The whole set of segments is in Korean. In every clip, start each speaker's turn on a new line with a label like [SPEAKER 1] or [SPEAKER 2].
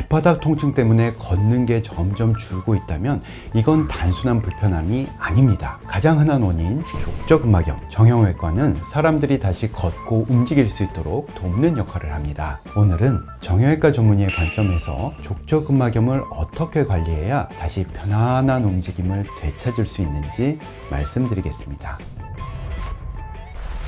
[SPEAKER 1] 발바닥 통증 때문에 걷는 게 점점 줄고 있다면 이건 단순한 불편함이 아닙니다. 가장 흔한 원인 족저근막염. 정형외과는 사람들이 다시 걷고 움직일 수 있도록 돕는 역할을 합니다. 오늘은 정형외과 전문의의 관점에서 족저근막염을 어떻게 관리해야 다시 편안한 움직임을 되찾을 수 있는지 말씀드리겠습니다.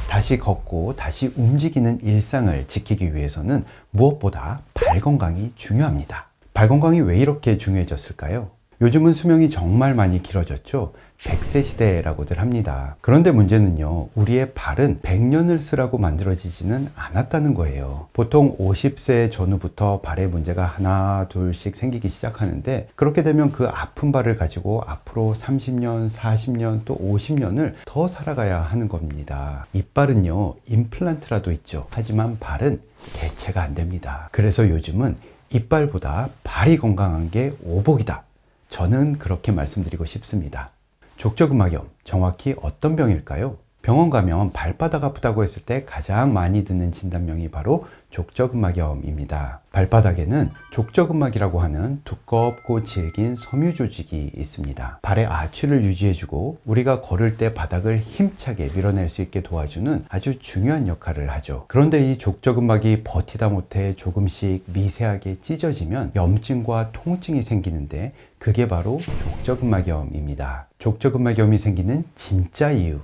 [SPEAKER 1] 다시 걷고 다시 움직이는 일상을 지키기 위해서는 무엇보다 발 건강이 중요합니다. 발 건강이 왜 이렇게 중요해졌을까요? 요즘은 수명이 정말 많이 길어졌죠. 100세 시대라고들 합니다. 그런데 문제는요, 우리의 발은 100년을 쓰라고 만들어지지는 않았다는 거예요. 보통 50세 전후부터 발에 문제가 하나 둘씩 생기기 시작하는데, 그렇게 되면 그 아픈 발을 가지고 앞으로 30년, 40년, 또 50년을 더 살아가야 하는 겁니다. 이빨은요, 임플란트라도 있죠. 하지만 발은 대체가 안 됩니다. 그래서 요즘은 이빨보다 발이 건강한 게 오복이다. 저는 그렇게 말씀드리고 싶습니다. 족저근막염, 정확히 어떤 병일까요? 병원 가면 발바닥 아프다고 했을 때 가장 많이 듣는 진단명이 바로 족저근막염입니다. 발바닥에는 족저근막이라고 하는 두껍고 질긴 섬유 조직이 있습니다. 발의 아취를 유지해주고 우리가 걸을 때 바닥을 힘차게 밀어낼 수 있게 도와주는 아주 중요한 역할을 하죠. 그런데 이 족저근막이 버티다 못해 조금씩 미세하게 찢어지면 염증과 통증이 생기는데, 그게 바로 족저근막염입니다. 족저근막염이 생기는 진짜 이유,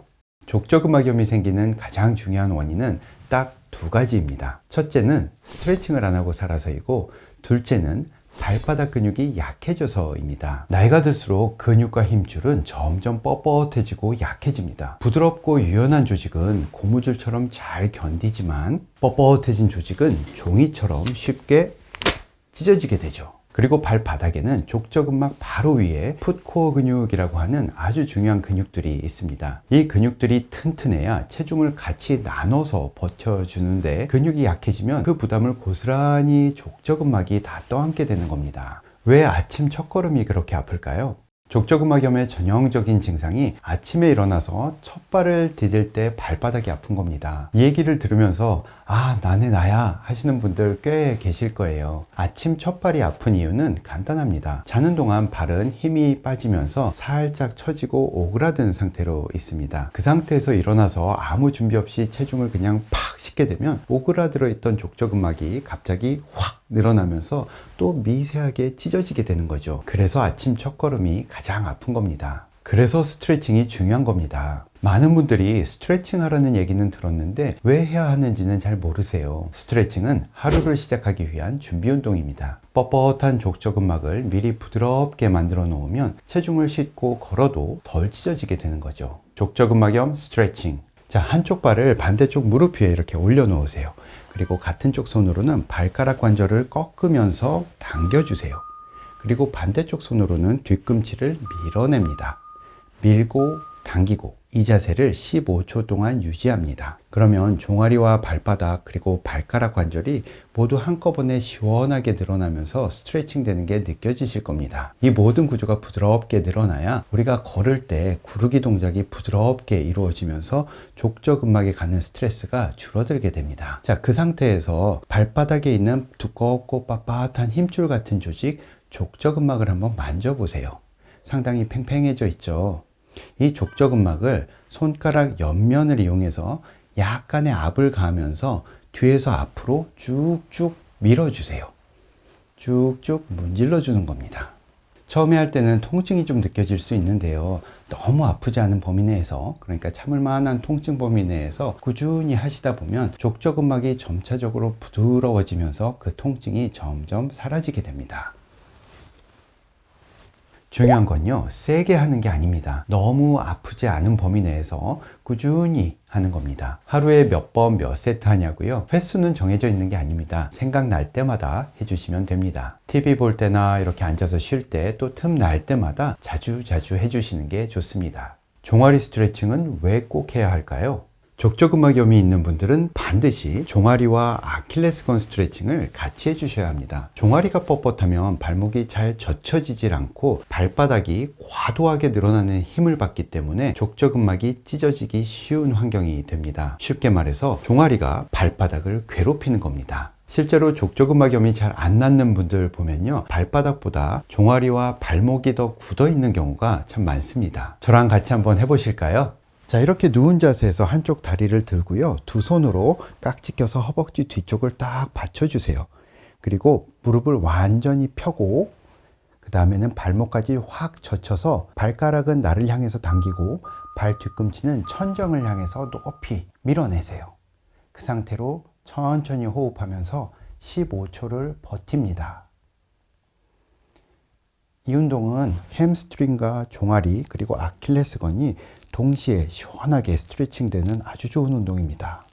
[SPEAKER 1] 족저근막염이 생기는 가장 중요한 원인은 딱 두 가지입니다. 첫째는 스트레칭을 안 하고 살아서이고, 둘째는 발바닥 근육이 약해져서입니다. 나이가 들수록 근육과 힘줄은 점점 뻣뻣해지고 약해집니다. 부드럽고 유연한 조직은 고무줄처럼 잘 견디지만 뻣뻣해진 조직은 종이처럼 쉽게 찢어지게 되죠. 그리고 발바닥에는 족저근막 바로 위에 풋코어 근육이라고 하는 아주 중요한 근육들이 있습니다. 이 근육들이 튼튼해야 체중을 같이 나눠서 버텨주는데, 근육이 약해지면 그 부담을 고스란히 족저근막이 다 떠안게 되는 겁니다. 왜 아침 첫걸음이 그렇게 아플까요? 족저근막염의 전형적인 증상이 아침에 일어나서 첫 발을 디딜 때 발바닥이 아픈 겁니다. 이 얘기를 들으면서 아, 나네 나야 하시는 분들 꽤 계실 거예요. 아침 첫 발이 아픈 이유는 간단합니다. 자는 동안 발은 힘이 빠지면서 살짝 처지고 오그라든 상태로 있습니다. 그 상태에서 일어나서 아무 준비 없이 체중을 그냥 팍 싣게 되면 오그라들어 있던 족저근막이 갑자기 확 늘어나면서 또 미세하게 찢어지게 되는 거죠. 그래서 아침 첫걸음이 가장 아픈 겁니다. 그래서 스트레칭이 중요한 겁니다. 많은 분들이 스트레칭 하라는 얘기는 들었는데 왜 해야 하는지는 잘 모르세요. 스트레칭은 하루를 시작하기 위한 준비 운동입니다. 뻣뻣한 족저근막을 미리 부드럽게 만들어 놓으면 체중을 싣고 걸어도 덜 찢어지게 되는 거죠. 족저근막염 스트레칭. 자, 한쪽 발을 반대쪽 무릎 위에 이렇게 올려 놓으세요. 그리고 같은 쪽 손으로는 발가락 관절을 꺾으면서 당겨주세요. 그리고 반대쪽 손으로는 뒤꿈치를 밀어냅니다. 밀고 당기고 이 자세를 15초 동안 유지합니다. 그러면 종아리와 발바닥 그리고 발가락 관절이 모두 한꺼번에 시원하게 늘어나면서 스트레칭 되는 게 느껴지실 겁니다. 이 모든 구조가 부드럽게 늘어나야 우리가 걸을 때 구르기 동작이 부드럽게 이루어지면서 족저근막에 가는 스트레스가 줄어들게 됩니다. 자, 그 상태에서 발바닥에 있는 두껍고 빳빳한 힘줄 같은 조직 족저근막을 한번 만져보세요. 상당히 팽팽해져 있죠. 이 족저근막을 손가락 옆면을 이용해서 약간의 압을 가하면서 뒤에서 앞으로 쭉쭉 밀어주세요. 쭉쭉 문질러 주는 겁니다. 처음에 할 때는 통증이 좀 느껴질 수 있는데요. 너무 아프지 않은 범위 내에서, 그러니까 참을 만한 통증 범위 내에서 꾸준히 하시다 보면 족저근막이 점차적으로 부드러워지면서 그 통증이 점점 사라지게 됩니다. 중요한 건요, 세게 하는 게 아닙니다. 너무 아프지 않은 범위 내에서 꾸준히 하는 겁니다. 하루에 몇 번 몇 세트 하냐고요? 횟수는 정해져 있는 게 아닙니다. 생각날 때마다 해주시면 됩니다. TV 볼 때나 이렇게 앉아서 쉴 때, 또 틈 날 때마다 자주 해주시는 게 좋습니다. 종아리 스트레칭은 왜 꼭 해야 할까요? 족저근막염이 있는 분들은 반드시 종아리와 아킬레스건 스트레칭을 같이 해주셔야 합니다. 종아리가 뻣뻣하면 발목이 잘 젖혀지질 않고 발바닥이 과도하게 늘어나는 힘을 받기 때문에 족저근막이 찢어지기 쉬운 환경이 됩니다. 쉽게 말해서 종아리가 발바닥을 괴롭히는 겁니다. 실제로 족저근막염이 잘 안 낫는 분들 보면요, 발바닥보다 종아리와 발목이 더 굳어 있는 경우가 참 많습니다. 저랑 같이 한번 해보실까요? 자, 이렇게 누운 자세에서 한쪽 다리를 들고요, 두 손으로 깍지 껴서 허벅지 뒤쪽을 딱 받쳐주세요. 그리고 무릎을 완전히 펴고 그 다음에는 발목까지 확 젖혀서 발가락은 나를 향해서 당기고 발 뒤꿈치는 천정을 향해서 높이 밀어내세요. 그 상태로 천천히 호흡하면서 15초를 버팁니다. 이 운동은 햄스트링과 종아리 그리고 아킬레스건이 동시에 시원하게 스트레칭 되는 아주 좋은 운동입니다.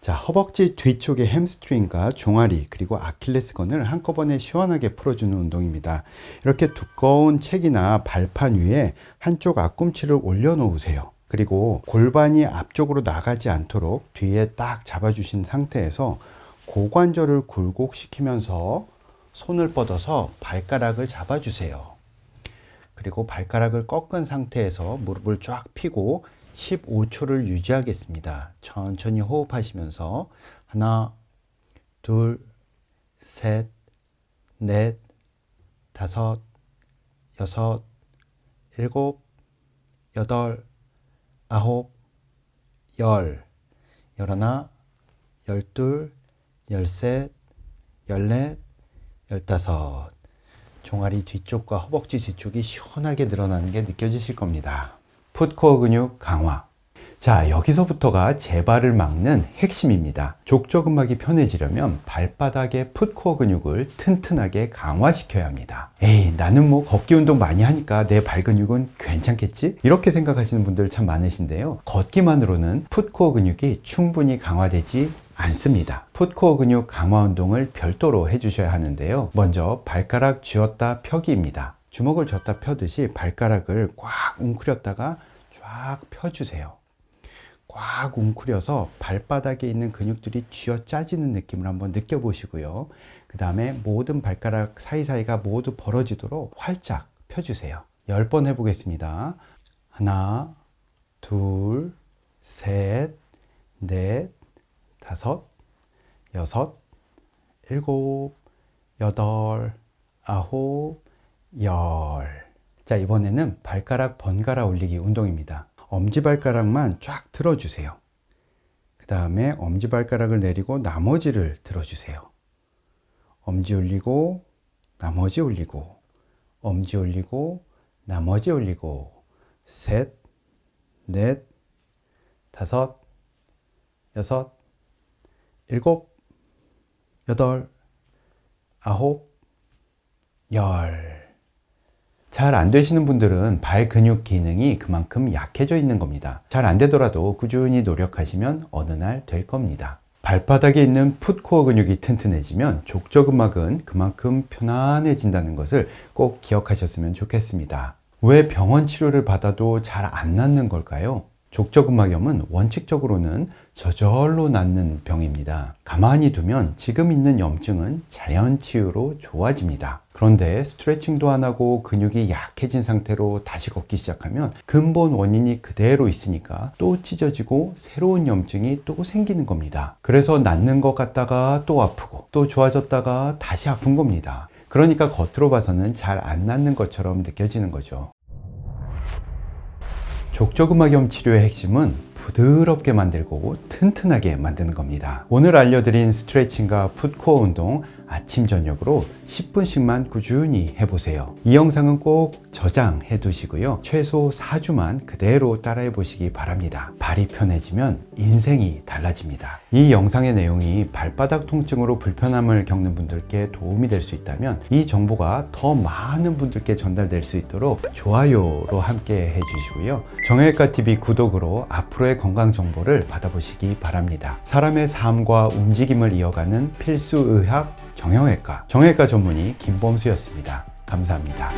[SPEAKER 1] 자, 허벅지 뒤쪽의 햄스트링과 종아리 그리고 아킬레스건을 한꺼번에 시원하게 풀어주는 운동입니다. 이렇게 두꺼운 책이나 발판 위에 한쪽 앞꿈치를 올려놓으세요. 그리고 골반이 앞쪽으로 나가지 않도록 뒤에 딱 잡아주신 상태에서 고관절을 굴곡시키면서 손을 뻗어서 발가락을 잡아주세요. 그리고 발가락을 꺾은 상태에서 무릎을 쫙 펴고 15초를 유지하겠습니다. 천천히 호흡하시면서 하나, 둘, 셋, 넷, 다섯, 여섯, 일곱, 여덟, 아홉, 열, 열하나, 열둘, 열셋, 열넷, 열다섯. 종아리 뒤쪽과 허벅지 뒤쪽이 시원하게 늘어나는 게 느껴지실 겁니다. 풋코어 근육 강화. 자, 여기서부터가 재발을 막는 핵심입니다. 족저근막이 편해지려면 발바닥의 풋코어 근육을 튼튼하게 강화시켜야 합니다. 에이, 나는 뭐 걷기 운동 많이 하니까 내 발 근육은 괜찮겠지? 이렇게 생각하시는 분들 참 많으신데요. 걷기만으로는 풋코어 근육이 충분히 강화되지 않습니다. 풋코어 근육 강화 운동을 별도로 해주셔야 하는데요. 먼저 발가락 쥐었다 펴기입니다. 주먹을 쥐었다 펴듯이 발가락을 꽉 웅크렸다가 쫙 펴주세요. 꽉 웅크려서 발바닥에 있는 근육들이 쥐어 짜지는 느낌을 한번 느껴보시고요. 그 다음에 모든 발가락 사이사이가 모두 벌어지도록 활짝 펴주세요. 10번 해보겠습니다. 하나, 둘, 셋, 넷, 다섯, 여섯, 일곱, 여덟, 아홉, 열. 자, 이번에는 발가락 번갈아 올리기 운동입니다. 엄지발가락만 쫙 들어주세요. 그 다음에 엄지발가락을 내리고 나머지를 들어주세요. 엄지 올리고 나머지 올리고 엄지 올리고 나머지 올리고 셋, 넷, 다섯, 여섯, 일곱, 여덟, 아홉, 열. 잘 안 되시는 분들은 발 근육 기능이 그만큼 약해져 있는 겁니다. 잘 안 되더라도 꾸준히 노력하시면 어느 날 될 겁니다. 발바닥에 있는 풋코어 근육이 튼튼해지면 족저근막은 그만큼 편안해진다는 것을 꼭 기억하셨으면 좋겠습니다. 왜 병원 치료를 받아도 잘 안 낫는 걸까요? 족저근막염은 원칙적으로는 저절로 낫는 병입니다. 가만히 두면 지금 있는 염증은 자연 치유로 좋아집니다. 그런데 스트레칭도 안 하고 근육이 약해진 상태로 다시 걷기 시작하면 근본 원인이 그대로 있으니까 또 찢어지고 새로운 염증이 또 생기는 겁니다. 그래서 낫는 것 같다가 또 아프고 또 좋아졌다가 다시 아픈 겁니다. 그러니까 겉으로 봐서는 잘 안 낫는 것처럼 느껴지는 거죠. 족저근막염 치료의 핵심은 부드럽게 만들고 튼튼하게 만드는 겁니다. 오늘 알려드린 스트레칭과 풋코어 운동 아침 저녁으로 10분씩만 꾸준히 해보세요. 이 영상은 꼭 저장해 두시고요. 최소 4주만 그대로 따라해 보시기 바랍니다. 발이 편해지면 인생이 달라집니다. 이 영상의 내용이 발바닥 통증으로 불편함을 겪는 분들께 도움이 될 수 있다면 이 정보가 더 많은 분들께 전달될 수 있도록 좋아요로 함께 해주시고요. 정형외과TV 구독으로 앞으로의 건강 정보를 받아보시기 바랍니다. 사람의 삶과 움직임을 이어가는 필수 의학 정형외과 전문의 김범수였습니다. 감사합니다.